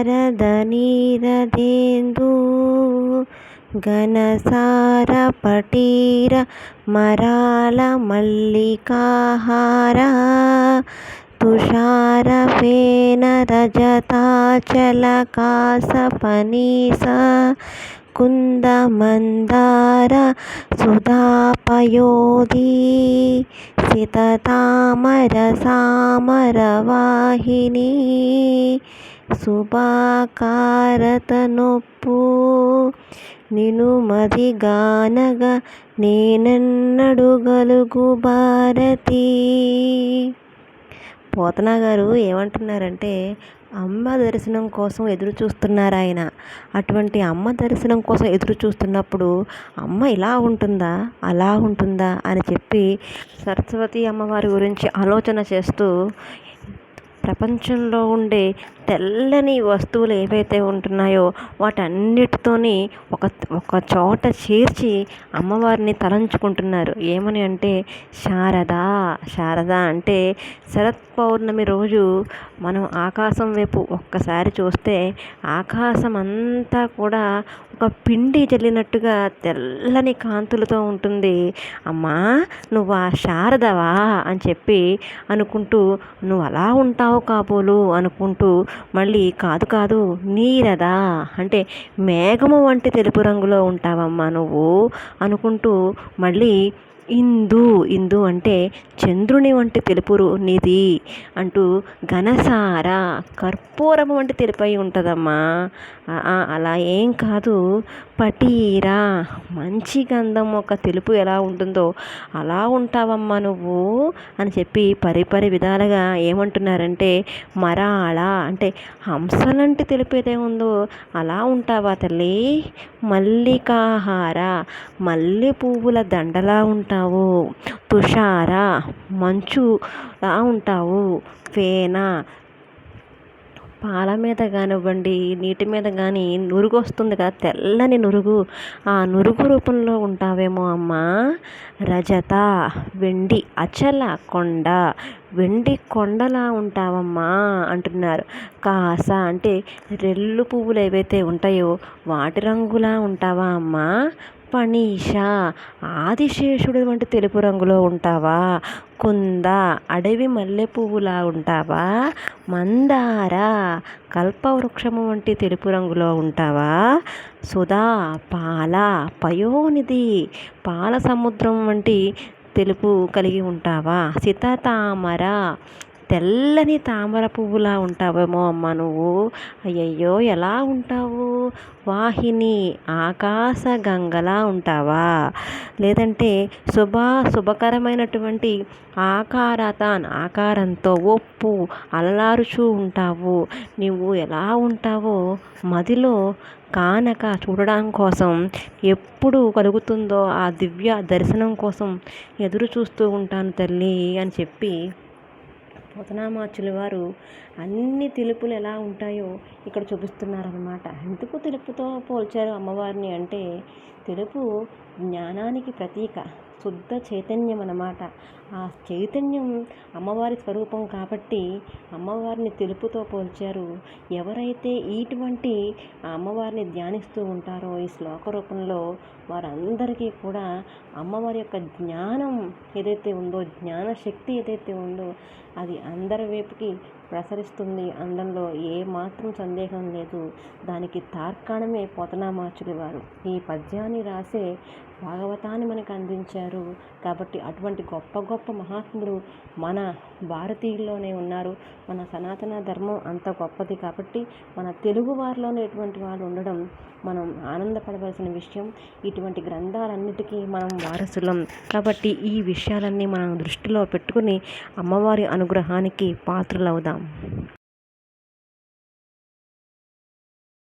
శారద నీరదేందు ఘనసార పటీర మరాళ మల్లికాహార తుషార ఫేన రజతాచల కాసపనీస కుంద మందార సుధాపయోధి సితతామర సామర వాహిని శుభాకారతనొప్పు నినుమది గానగ నేనెన్నడుగలుగు భారతి. పోతన గారు ఏమంటున్నారంటే అమ్మ దర్శనం కోసం ఎదురు చూస్తున్నారు ఆయన. అటువంటి అమ్మ దర్శనం కోసం ఎదురు చూస్తున్నప్పుడు అమ్మ ఇలా ఉంటుందా అలా ఉంటుందా అని చెప్పి సరస్వతి అమ్మవారి గురించి ఆలోచన చేస్తూ ప్రపంచంలో ఉండే తెల్లని వస్తువులు ఏవైతే ఉంటున్నాయో వాటన్నిటితోని ఒక చోట చేర్చి అమ్మవారిని తలంచుకుంటున్నారు. ఏమని అంటే శారద అంటే శరత్ పౌర్ణమి రోజు మనం ఆకాశం వైపు ఒక్కసారి చూస్తే ఆకాశం అంతా కూడా ఒక పిండి జల్లినట్టుగా తెల్లని కాంతులతో ఉంటుంది. అమ్మా నువ్వు ఆ శారదవా అని చెప్పి అనుకుంటూ నువ్వు అలా ఉంటావు కాబోలు అనుకుంటూ మళ్ళీ కాదు నీరదా అంటే మేఘము వంటి తెలుపు రంగులో ఉంటావమ్మా నువ్వు అనుకుంటూ మళ్ళీ ఇందు అంటే చంద్రుని వంటి తెలుపు నిధి అంటూ ఘనసార కర్పూరం వంటి తెలుపై ఉంటుందమ్మా. అలా ఏం కాదు, పటీరా మంచి గంధం ఒక తెలుపు ఎలా ఉంటుందో అలా ఉంటావమ్మా నువ్వు అని చెప్పి పరిపరి విధాలుగా ఏమంటున్నారంటే మరాళ అంటే హంసలంటి తెలుపు ఏదే ఉందో అలా ఉంటావా తల్లి. మల్లికాహార మల్లె పువ్వుల దండలా ఉంటావు. తుషార మంచులా ఉంటావు. ఫేన పాల మీద కానివ్వండి నీటి మీద కానీ నురుగు వస్తుంది కదా తెల్లని నురుగు, ఆ నురుగు రూపంలో ఉంటావేమో అమ్మా. రజత వెండి అచల కొండ వెండి కొండలా ఉంటావమ్మా అంటున్నారు. కాస అంటే రెల్లు పువ్వులు ఏవైతే ఉంటాయో వాటి రంగులా ఉంటావా అమ్మా. పనీష ఆదిశేషుడు వంటి తెలుపు రంగులో ఉంటావా. కుంద అడవి మల్లె పువ్వులా ఉంటావా. మందార కల్పవృక్షము వంటి తెలుపు రంగులో ఉంటావా. సుధా పాల పయోనిధి పాల సముద్రం వంటి తెలుపు కలిగి ఉంటావా. సితతామర తెల్లని తామర పువ్వులా ఉంటావేమో అమ్మ నువ్వు. అయ్యయ్యో ఎలా ఉంటావు. వాహిని ఆకాశ గంగలా ఉంటావా. లేదంటే శుభకరమైనటువంటి ఆకారంతో ఒప్పు అలలారుచూ ఉంటావు. నువ్వు ఎలా ఉంటావో మదిలో కానక చూడడం కోసం ఎప్పుడు కలుగుతుందో ఆ దివ్య దర్శనం కోసం ఎదురు చూస్తూ ఉంటాను తల్లి అని చెప్పి పోతనామాచుల వారు అన్ని తెలుపులు ఎలా ఉంటాయో ఇక్కడ చూపిస్తున్నారన్నమాట. ఎందుకు తెలుపుతో పోల్చారు అమ్మవారిని అంటే తెలుపు జ్ఞానానికి ప్రతీక, శుద్ధ చైతన్యం అన్నమాట. ఆ చైతన్యం అమ్మవారి స్వరూపం కాబట్టి అమ్మవారిని తెలుపుతో పోల్చారు. ఎవరైతే ఇటువంటి అమ్మవారిని ధ్యానిస్తూ ఉంటారో ఈ శ్లోక రూపంలో వారందరికీ కూడా అమ్మవారి యొక్క జ్ఞానం ఏదైతే ఉందో, జ్ఞాన శక్తి ఏదైతే ఉందో అది అందరి వైపుకి ప్రసరిస్తుంది. అందంలో ఏ మాత్రం సందేహం లేదు. దానికి తార్కాణమే పోతనామాచుల వారు ఈ పద్యాన్ని రాసే భాగవతాన్ని మనకు అందించారు. కాబట్టి అటువంటి గొప్ప గొప్ప మహాత్ములు మన భారతీయుల్లోనే ఉన్నారు. మన సనాతన ధర్మం అంత గొప్పది కాబట్టి మన తెలుగు వారిలోనే ఇటువంటి వాళ్ళు ఉండడం మనం ఆనందపడవలసిన విషయం. ఇటువంటి గ్రంథాలన్నిటికీ మనం వారసులం కాబట్టి ఈ విషయాలన్నీ మనం దృష్టిలో పెట్టుకుని అమ్మవారి అనుగ్రహానికి పాత్రలవుదాం.